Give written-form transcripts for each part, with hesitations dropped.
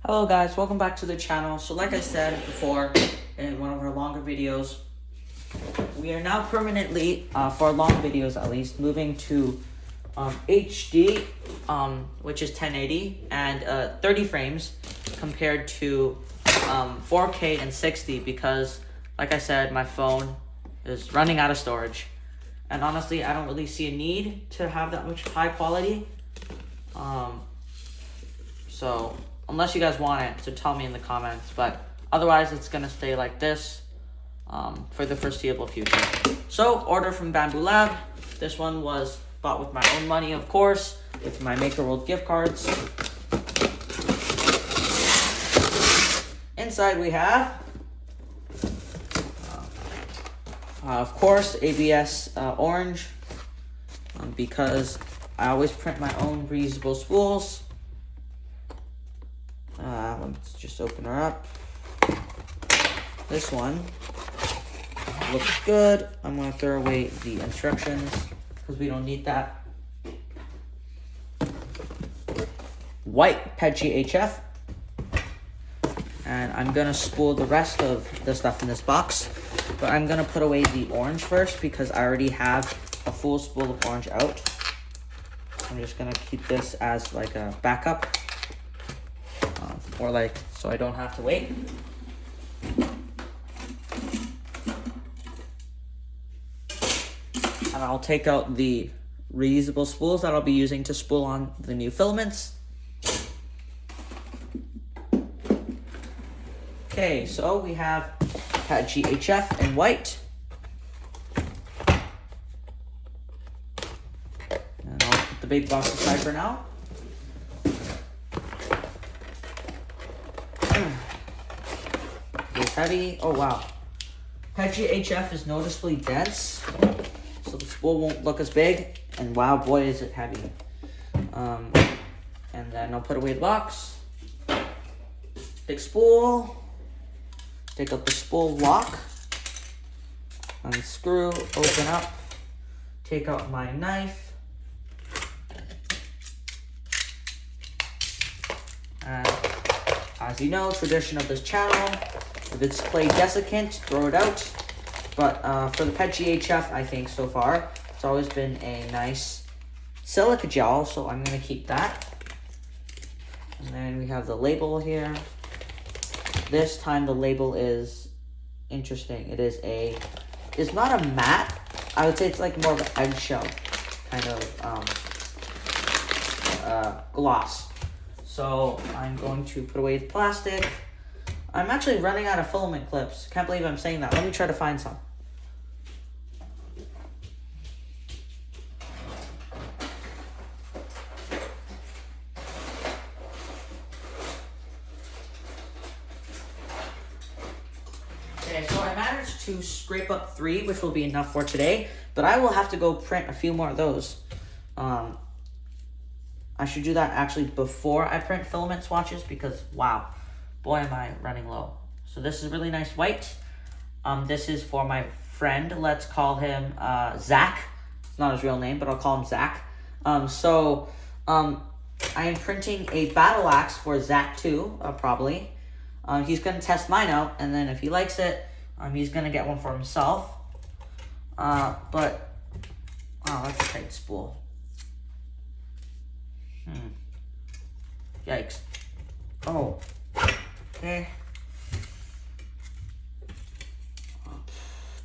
Hello guys, welcome back to the channel. So like I said before in one of our longer videos, we are now permanently, for long videos at least, moving to HD, which is 1080 and 30 frames compared to 4K and 60 because, like I said, my phone is running out of storage. And honestly, I don't really see a need to have that much high quality. So unless you guys want it, so tell me in the comments. But otherwise, it's gonna stay like this for the foreseeable future. So order from Bamboo Lab. This one was bought with my own money, of course, with my Maker World gift cards. Inside we have, of course, ABS orange, because I always print my own reusable spools. Let's just open her up. This one looks good. I'm going to throw away the instructions because we don't need that. White PETG HF. And I'm going to spool the rest of the stuff in this box. But I'm going to put away the orange first because I already have a full spool of orange out. I'm just going to keep this as like a backup. Or like, so I don't have to wait. And I'll take out the reusable spools that I'll be using to spool on the new filaments. Okay, so we have PETG HF in white. And I'll put the big box aside for now. It's heavy. Oh wow. PETG HF is noticeably dense, so the spool won't look as big. And wow, boy, is it heavy. And then I'll put away the box. Big spool. Take out the spool lock. Unscrew. Open up. Take out my knife. And as you know, tradition of this channel, if it's clay desiccant, throw it out. But for the PETG HF, I think so far, it's always been a nice silica gel, so I'm going to keep that. And then we have the label here. This time the label is interesting. It's not a matte. I would say it's like more of an eggshell kind of gloss. So I'm going to put away the plastic. I'm actually running out of filament clips. Can't believe I'm saying that. Let me try to find some. Okay, so I managed to scrape up 3, which will be enough for today. But I will have to go print a few more of those. I should do that actually before I print filament swatches because, wow, boy, am I running low. So this is really nice white. This is for my friend. Let's call him Zack. It's not his real name, but I'll call him Zack. I am printing a battle axe for Zack too, probably. He's going to test mine out, and then if he likes it, he's going to get one for himself. But, wow, that's a tight spool. Yikes. Oh. Okay.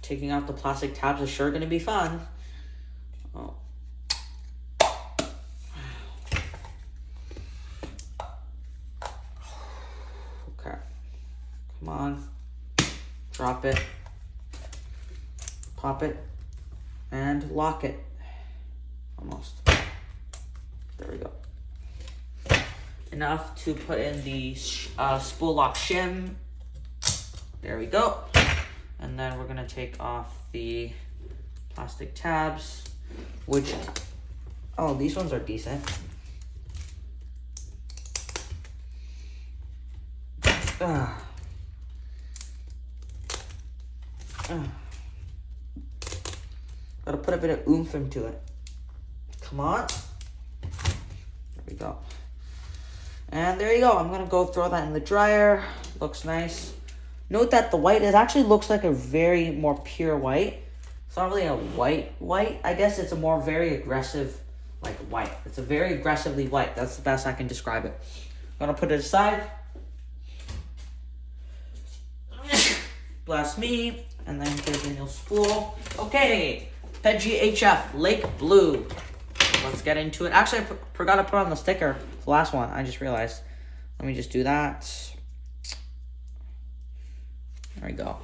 Taking out the plastic tabs is sure going to be fun. Oh. Okay. Come on. Drop it. Pop it. And lock it. Almost. There we go. Enough to put in the spool lock shim. There we go. And then we're gonna take off the plastic tabs, which, oh, these ones are decent. Gotta put a bit of oomph into it. Come on. There we go. And there you go. I'm going to go throw that in the dryer. Looks nice. Note that the white actually looks like a very more pure white. It's not really a white. I guess it's a more very aggressive like white. It's a very aggressively white. That's the best I can describe it. I'm going to put it aside. Bless me. And then here's the new spool. Okay. Peggy HF Lake Blue. Let's get into it. Actually, I forgot to put on the sticker. The last one. I just realized. Let me just do that. There we go.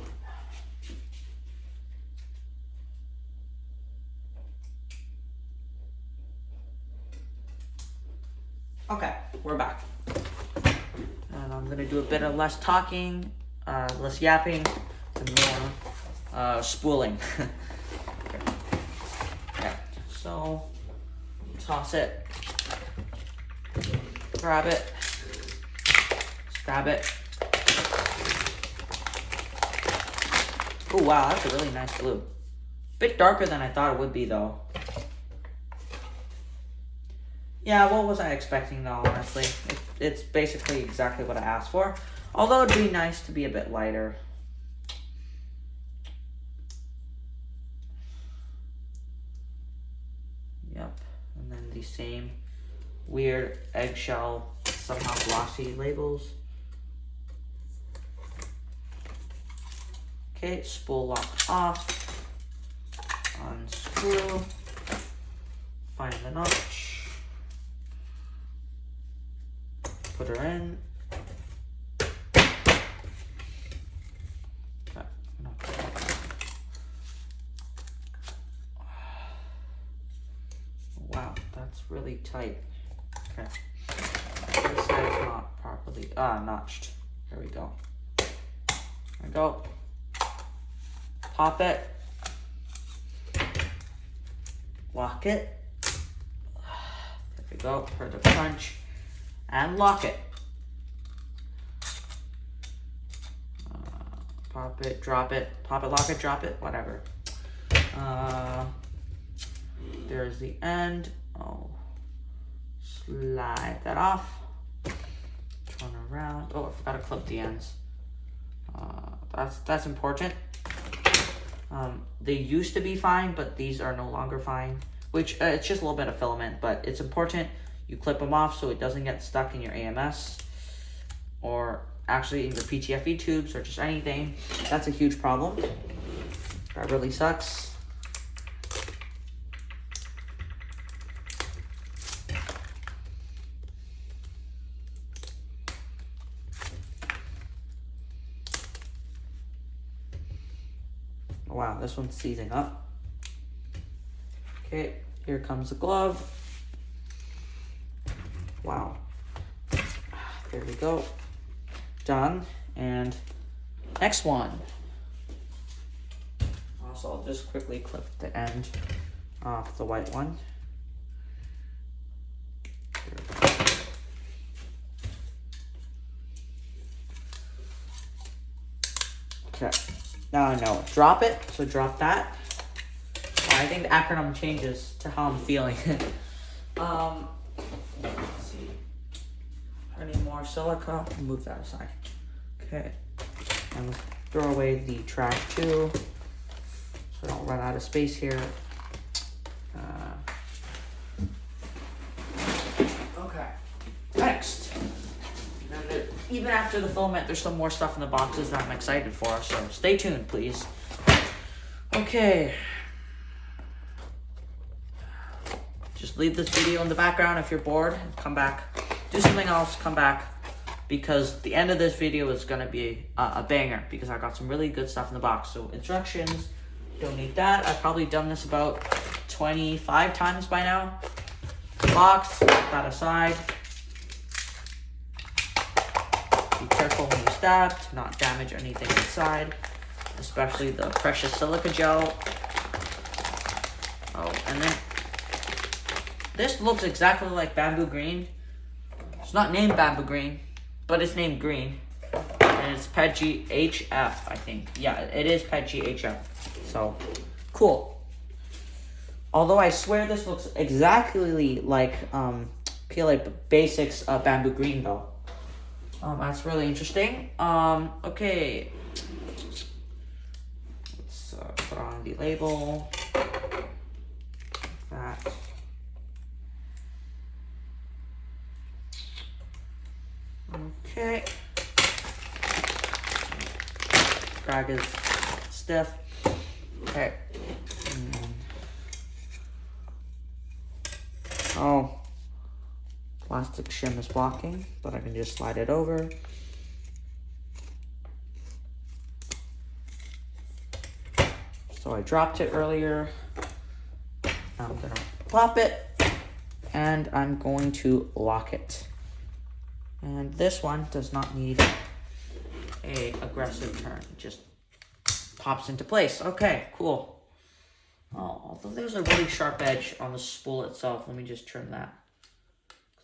Okay, we're back. And I'm going to do a bit of less talking, less yapping, and more spooling. Okay, so toss it, grab it, stab it. Oh wow, that's a really nice blue. Bit darker than I thought it would be though. Yeah, what was I expecting though, honestly? It's basically exactly what I asked for. Although it'd be nice to be a bit lighter. Yep, and then the same weird eggshell, somehow glossy labels. Okay, spool lock off. Unscrew. Find the notch. Put her in. Okay. Wow, that's really tight. Okay. This side's not properly notched. There we go. There we go. Pop it. Lock it. There we go. For the punch. And lock it. Pop it, drop it. Pop it, lock it, drop it. Whatever. There's the end. Oh. Slide that off. Turn around. Oh, I forgot to clip the ends. That's important. They used to be fine, but these are no longer fine. Which, it's just a little bit of filament, but it's important you clip them off so it doesn't get stuck in your AMS. Or actually in your PTFE tubes or just anything. That's a huge problem. That really sucks. Wow, this one's seizing up. Okay, here comes the glove. Wow. There we go. Done. And next one. Also, I'll just quickly clip the end off the white one. Okay. Now I know. Drop it. So drop that. I think the acronym changes to how I'm feeling. Let's see. Any more silica? Move that aside. Okay. And throw away the trash too, so I don't run out of space here. Okay. Next. Even after the filament, there's some more stuff in the boxes that I'm excited for, so stay tuned, please. Okay. Just leave this video in the background if you're bored. Come back. Do something else. Come back. Because the end of this video is going to be a banger. Because I got some really good stuff in the box. So instructions. Don't need that. I've probably done this about 25 times by now. Box. Put that aside. Be careful when you stab to not damage anything inside. Especially the precious silica gel. Oh, and then this looks exactly like bamboo green. It's not named bamboo green, but it's named green. And it's Peggy HF, I think. Yeah, it is Peggy HF. So, cool. Although I swear this looks exactly like PLA Basics bamboo green though. That's really interesting. Okay. Let's put on the label. That. Okay. Drag is stiff. Okay. Oh. Plastic shim is blocking, but I can just slide it over. So I dropped it earlier. I'm gonna plop it, and I'm going to lock it. And this one does not need a aggressive turn. It just pops into place. Okay, cool. Oh, although there's a really sharp edge on the spool itself. Let me just trim that.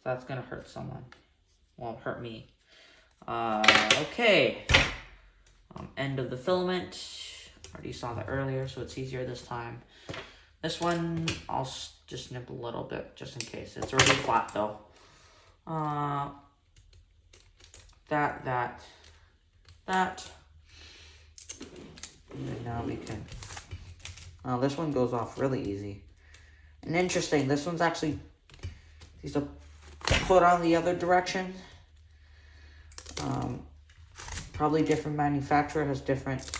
That's gonna hurt someone. Well, hurt me. Okay. End of the filament. Already saw that earlier, so it's easier this time. This one, I'll just snip a little bit, just in case. It's already flat, though. That. And now we can... this one goes off really easy. And interesting, this one's actually... These are put on the other direction. Probably different manufacturer has different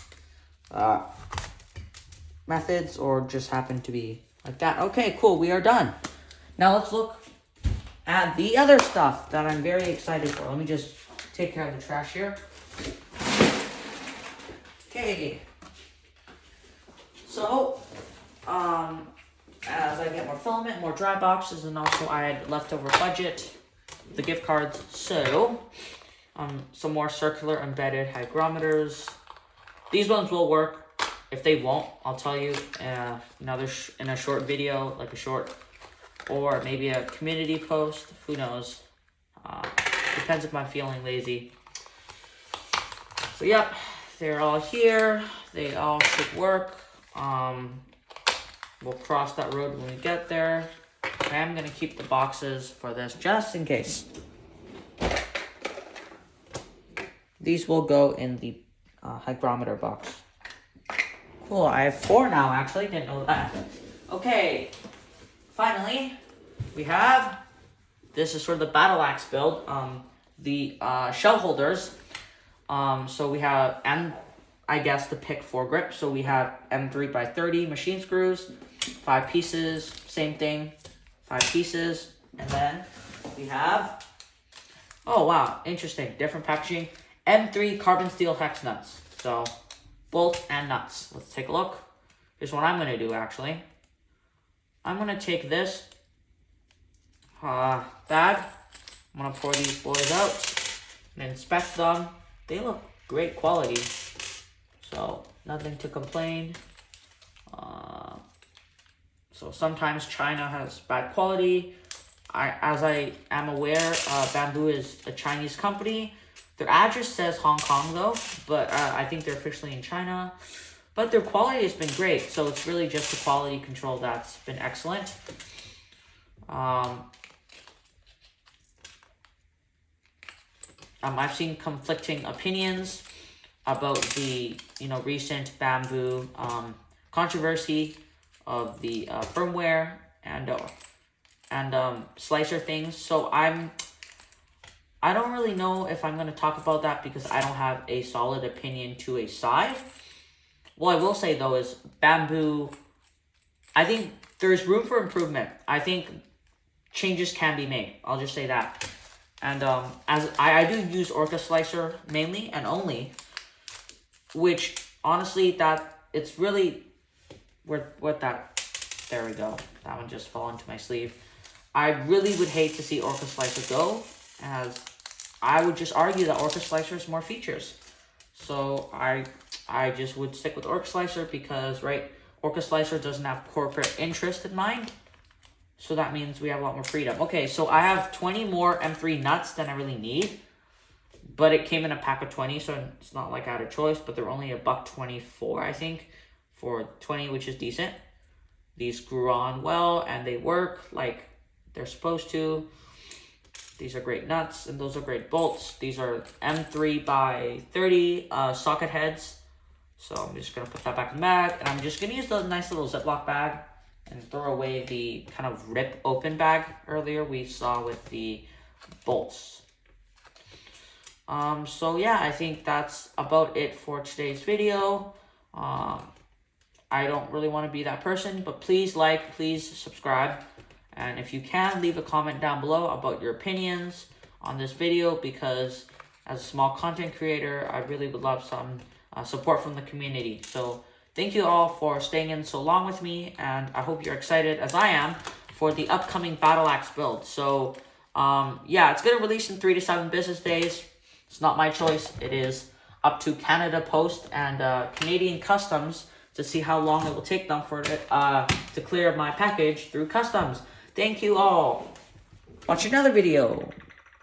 methods, or just happen to be like that. Okay, cool, we are done. Now let's look at the other stuff that I'm very excited for. Let me just take care of the trash here. Okay. So, as I get more filament, more dry boxes, and also I had leftover budget, the gift cards. So, some more circular embedded hygrometers. These ones will work. If they won't, I'll tell you in a short video, like a short, or maybe a community post. Who knows? Depends if I'm feeling lazy. So, yep, they're all here. They all should work. We'll cross that road when we get there. I am going to keep the boxes for this just in case. These will go in the hygrometer box. Cool, I have 4 now, actually. Didn't know that. Okay, finally, we have... This is for the battle axe build. The shell holders. So we have... I guess the pick 4 grip. So we have M3x30 machine screws, 5 pieces, same thing, 5 pieces, and then we have, oh wow, interesting, different packaging, M3 carbon steel hex nuts. So bolts and nuts. Let's take a look. Here's what I'm gonna do actually. I'm gonna take this bag. I'm gonna pour these boys out and inspect them. They look great quality. So, nothing to complain. So, sometimes China has bad quality. As I am aware, Bamboo is a Chinese company. Their address says Hong Kong, though. But I think they're officially in China. But their quality has been great. So, it's really just the quality control that's been excellent. I've seen conflicting opinions about the recent Bamboo controversy of the firmware and slicer things. So I don't really know if I'm going to talk about that because I don't have a solid opinion to a side. What I will say though is Bamboo, I think there's room for improvement. I think changes can be made. I'll just say that. And as I do use Orca Slicer mainly and only, which honestly that it's really what that, there we go, that one just fell into my sleeve. I really would hate to see Orca Slicer go, as I would just argue that Orca Slicer has more features. So I just would stick with Orca Slicer because Orca Slicer doesn't have corporate interest in mind. So that means we have a lot more freedom. Okay, so I have 20 more M3 nuts than I really need. But it came in a pack of 20, so it's not like I had a choice. But they're only $1.24, I think, for 20, which is decent. These screw on well, and they work like they're supposed to. These are great nuts, and those are great bolts. These are M3 by 30 socket heads. So I'm just going to put that back in the bag, and I'm just going to use the nice little Ziploc bag and throw away the kind of rip open bag earlier we saw with the bolts. So yeah, I think that's about it for today's video. I don't really want to be that person, but please like, please subscribe. And if you can, leave a comment down below about your opinions on this video, because as a small content creator, I really would love some support from the community. So thank you all for staying in so long with me, and I hope you're excited, as I am, for the upcoming Battle Axe build. So yeah, it's going to release in 3 to 7 business days. It's not my choice. It is up to Canada Post and Canadian Customs to see how long it will take them for it to clear my package through customs. Thank you all. Watch another video.